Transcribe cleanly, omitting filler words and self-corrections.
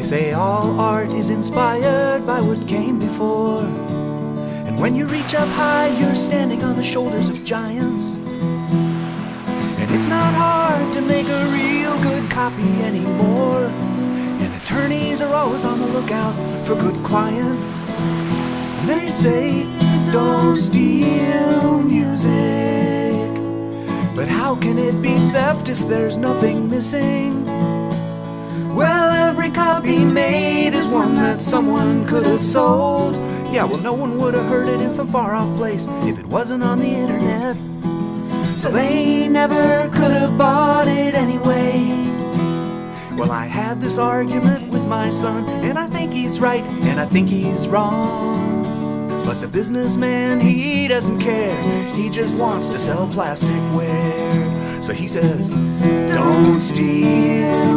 say all art is inspired by what came before. And when you reach up high, you're standing on the shoulders of giants. And it's not hard to make a real good copy anymore. And attorneys are always on the lookout for good clients. And they say, don't steal music. But how can it be theft if there's nothing missing? Well, every copy made is one that someone could have sold. Yeah, well, no one would have heard it in some far-off place if it wasn't on the internet. So they never could have bought it anyway. Well, I had this argument with my son, and I think he's right, and I think he's wrong. But the businessman, he doesn't care. He just wants to sell plasticware. So he says, don't steal